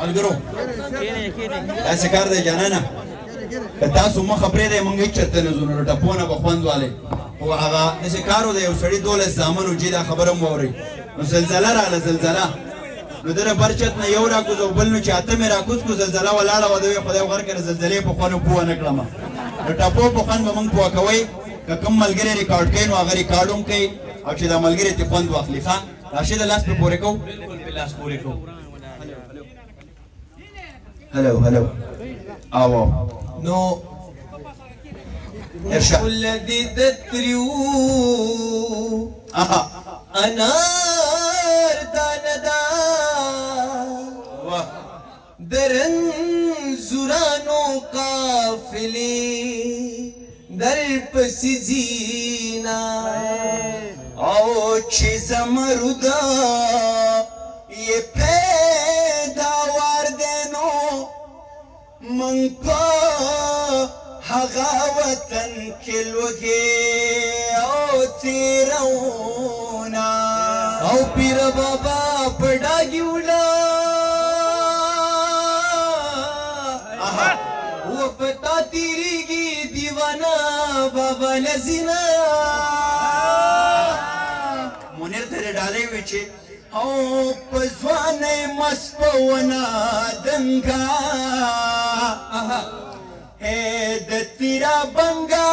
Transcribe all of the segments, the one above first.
ملګرو داسې کار دی جانانه که تاسو مخه پرېږدئ موږ هېڅ چېرته نه ځو نو ټپونه به خوند والئ خو هغه داسې کار و د یو سړي 12 زامن و چې دا خبره مو واورئ نو زلزله راغله زلزله نو ده د بر چت نه یو راکوز او بل نو چې اتمې راکوز کړو زلزله ولاړه وه د ویې خدای غر کړه زلزلې په خوند پوه نه کړم د ټپو په خوند به موږ پوه کوئ که کوم ملګری ریکارډ کوي نو هغه ریکارډ هم کوي او چې دا ملګری ترې خوند واخلي ښه راشد لاس پرې پورې کوو بالکل پرې لاس پورې کوو هلو هلو او نو ولدي دتريو انار داندا درن زورانو قافلي در پسی زینا او چی زمردا یہ پیداوار دینو من پا حغا وطن کلوگی او تیرونا او پیر بابا پڑاگی اولا و پتا تیریگی دیوانا بابا لزینا منیر تیرے ڈالے ہوئے چھے او پزوانے مسپونا دنگا اے د تیرا بنگا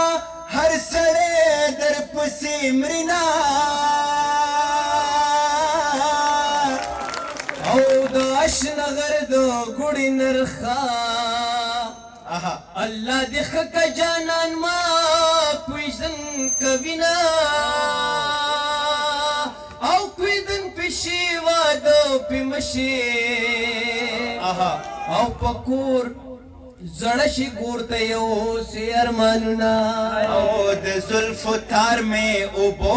ہر سڑے در پسی مرنا او دا اشنغر دو گوڑی نرخا اللہ دخ کا جانان ما کوئیزن کوینا او کوئیدن پیشی وادو پی مشی او پکور زڑشی گورتا یو سی ارمانونا او د زلفو تار میں اوبو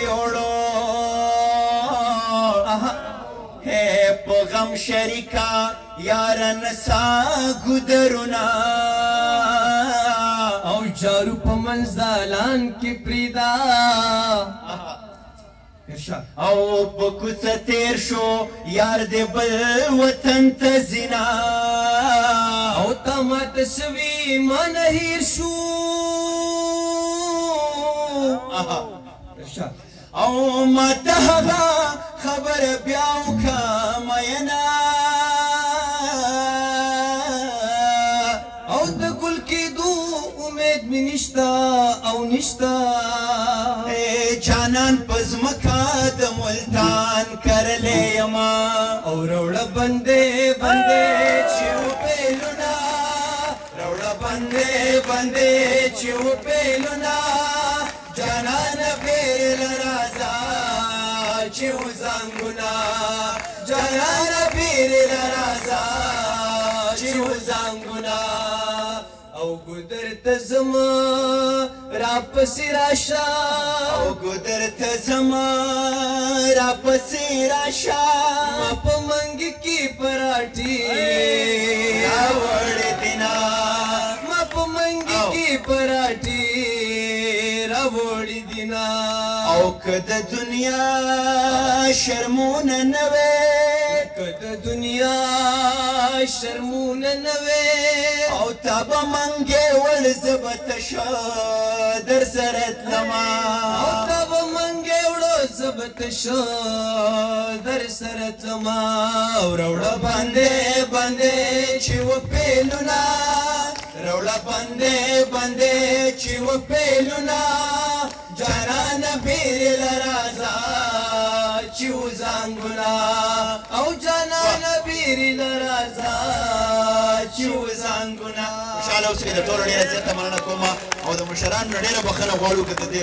یوڑو ہے پا غم شریکا یارن سا گدرونا او جارو پا منزالان کی پریدا او پا کوڅه تیر شو یار دې بل وطن ته زنا او تمت سوی من هیر شو او ما ته هغه خبر بیا وکړه مینا او د ګل کېدو امید مې نشته او نشته جانان پزمکا د ملتان کرلې یما او روړه بندې بندې چې وپېلونا روړه بندې بندې چې وپېلونا جانان پیر لرازا چې وزنګونا جانان پیر لرازا چې وزنګونا او ګدر ته زما را پسې راشه او ګدر ته زما را پسې راشه ما په منګ کې پراټي راوړې دینا ما په منګ کې پراټي راوړې دینا او که د دنیا شرمونه نه وې که د دنیا شرمونه نه وې او تا به منګې وړ زه به تشه در سره تلمه او تا به منګې وړو زه به تشه در سره تلمه او روړه باندې باندې چې وپېلونا روړه باندې باندې چې وپېلونا جانان پیر لرازا چې وزنګونا او جانان پیر لرازا چې وزنګونا خوشحاله اوسئ د ټولو ډېره زیاته مننه کوم او د مشرانو نه ډېره بښنه غواړو که د دې